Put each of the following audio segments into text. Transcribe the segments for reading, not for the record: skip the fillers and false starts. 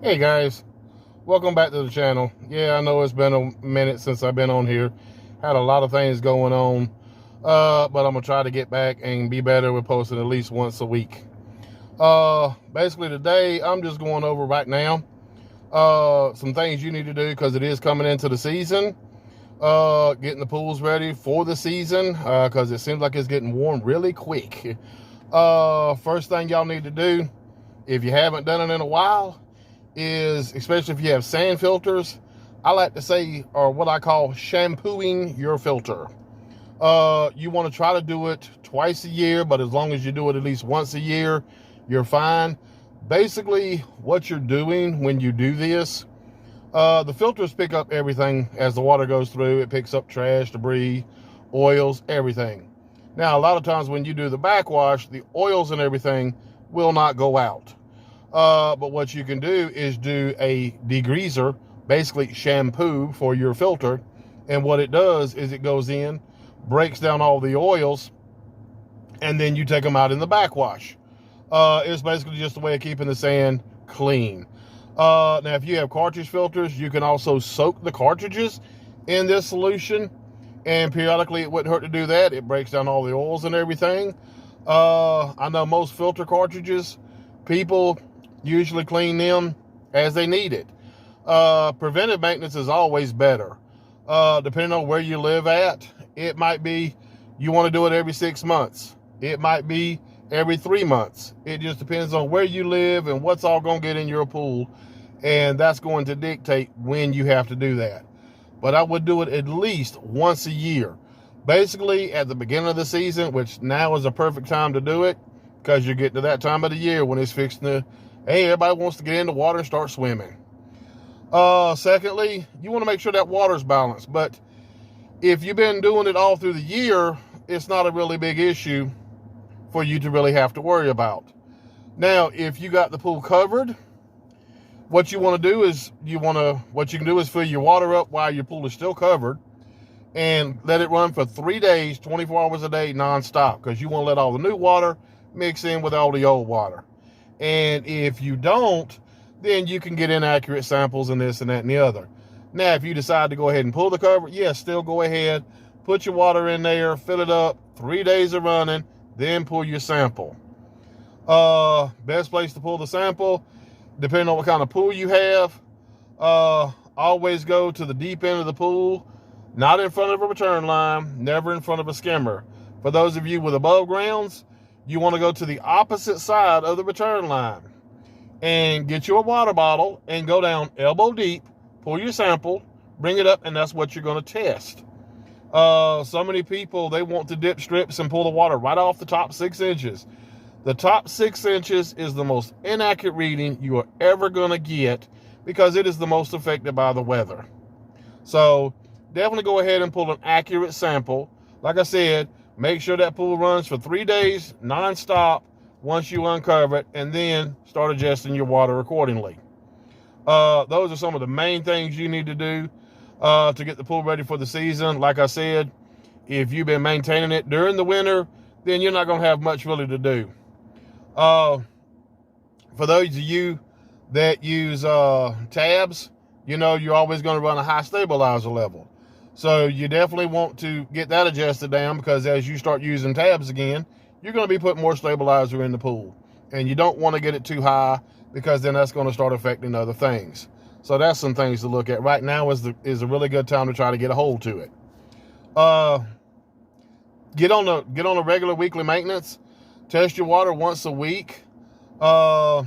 Hey guys, welcome back to the channel. Yeah, I know it's been a minute since I've been on here. Had a lot of things going on, but I'm gonna try to get back and be better with posting at least once a week. Basically today I'm just going over right now some things you need to do because it is coming into the season. Getting the pools ready for the season because it seems like it's getting warm really quick. First thing y'all need to do, if you haven't done it in a while, is, especially if you have sand filters, I like to say, or what I call shampooing your filter. You want to try to do it twice a year, but as long as you do it at least once a year, you're fine. Basically, what you're doing when you do this, the filters pick up everything as the water goes through. It picks up trash, debris, oils, everything. Now, a lot of times when you do the backwash, the oils and everything will not go out. But what you can do is do a degreaser, basically shampoo for your filter. And what it does is it goes in, breaks down all the oils, and then you take them out in the backwash. It's basically just a way of keeping the sand clean. Now, if you have cartridge filters, you can also soak the cartridges in this solution. And periodically, it wouldn't hurt to do that. It breaks down all the oils and everything. I know most filter cartridges, people usually clean them as they need it. Preventive maintenance is always better. Depending on where you live at, it might be you want to do it every 6 months. It might be every 3 months. It just depends on where you live and what's all going to get in your pool. And that's going to dictate when you have to do that. But I would do it at least once a year. Basically, at the beginning of the season, which now is a perfect time to do it, because you get to that time of the year when it's fixing to, hey, everybody wants to get in the water and start swimming. Secondly, you want to make sure that water's balanced. But if you've been doing it all through the year, it's not a really big issue for you to really have to worry about. Now, if you got the pool covered, what you want to do is what you can do is fill your water up while your pool is still covered and let it run for 3 days, 24 hours a day, nonstop, because you want to let all the new water mix in with all the old water. And if you don't, then you can get inaccurate samples and this and that and the other. Now, if you decide to go ahead and pull the cover, yes, still go ahead, put your water in there, fill it up, 3 days of running, then pull your sample. Best place to pull the sample, depending on what kind of pool you have, always go to the deep end of the pool, not in front of a return line, never in front of a skimmer. For those of you with above grounds, you want to go to the opposite side of the return line and get you a water bottle and go down elbow deep, pull your sample, bring it up, and that's what you're going to test. So many people, they want to dip strips and pull the water right off the top 6 inches. The top 6 inches is the most inaccurate reading you are ever going to get because it is the most affected by the weather. So definitely go ahead and pull an accurate sample. Like I said, make sure that pool runs for 3 days nonstop once you uncover it, and then start adjusting your water accordingly. Those are some of the main things you need to do to get the pool ready for the season. Like I said, if you've been maintaining it during the winter, then you're not going to have much really to do. For those of you that use tabs, you know you're always going to run a high stabilizer level. So you definitely want to get that adjusted down, because as you start using tabs again, you're going to be putting more stabilizer in the pool. And you don't want to get it too high, because then that's going to start affecting other things. So that's some things to look at. Right now is a really good time to try to get a hold to it. Get on a regular weekly maintenance. Test your water once a week. Now,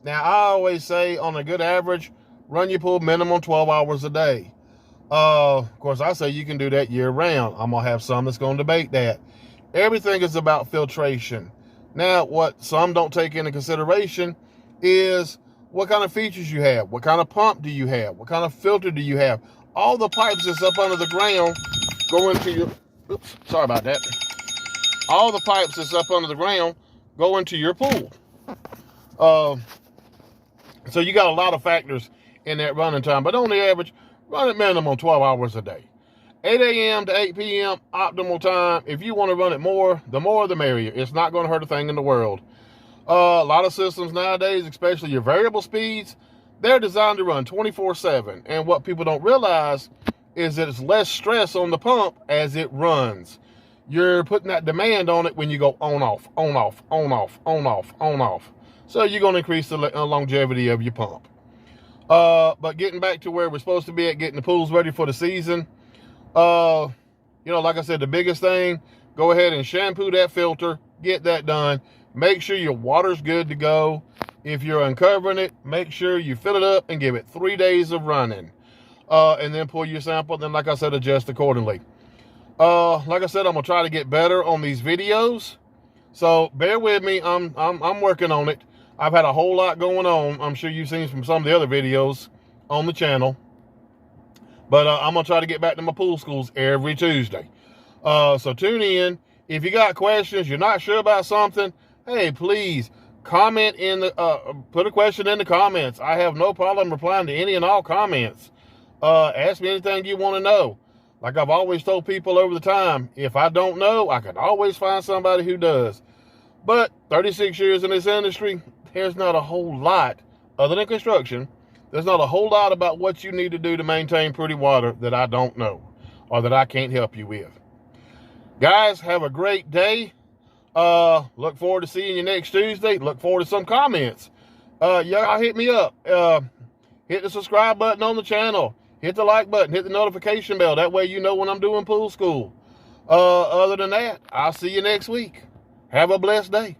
I always say on a good average, run your pool minimum 12 hours a day. Of course, I say you can do that year round. I'm going to have some that's going to debate that. Everything is about filtration. Now, what some don't take into consideration is what kind of features you have. What kind of pump do you have? What kind of filter do you have? All the pipes that's up under the ground go into your... Oops, sorry about that. All the pipes that's up under the ground go into your pool. So you got a lot of factors in that running time. But on the average, run it minimum 12 hours a day. 8 a.m. to 8 p.m., optimal time. If you want to run it more the merrier. It's not going to hurt a thing in the world. A lot of systems nowadays, especially your variable speeds, They're designed to run 24/7. And what people don't realize is that it's less stress on the pump as it runs. You're putting that demand on it when you go on, off, on, off, on, off, on, off, on, off. So you're going to increase the longevity of your pump. But getting back to where we're supposed to be at, getting the pools ready for the season. Like I said, the biggest thing, go ahead and shampoo that filter, get that done. Make sure your water's good to go. If you're uncovering it, make sure you fill it up and give it 3 days of running. And then pull your sample. Then, like I said, adjust accordingly. Like I said, I'm gonna try to get better on these videos. So bear with me. I'm working on it. I've had a whole lot going on. I'm sure you've seen from some of the other videos on the channel. But I'm going to try to get back to my pool schools every Tuesday. So tune in. If you got questions, you're not sure about something, hey, please comment in the, put a question in the comments. I have no problem replying to any and all comments. Ask me anything you want to know. Like I've always told people over the time, if I don't know, I can always find somebody who does. But 36 years in this industry, there's not a whole lot, other than construction, there's not a whole lot about what you need to do to maintain pretty water that I don't know or that I can't help you with. Guys, have a great day. Look forward to seeing you next Tuesday. Look forward to some comments. Y'all hit me up. Hit the subscribe button on the channel. Hit the like button. Hit the notification bell. That way you know when I'm doing pool school. Other than that, I'll see you next week. Have a blessed day.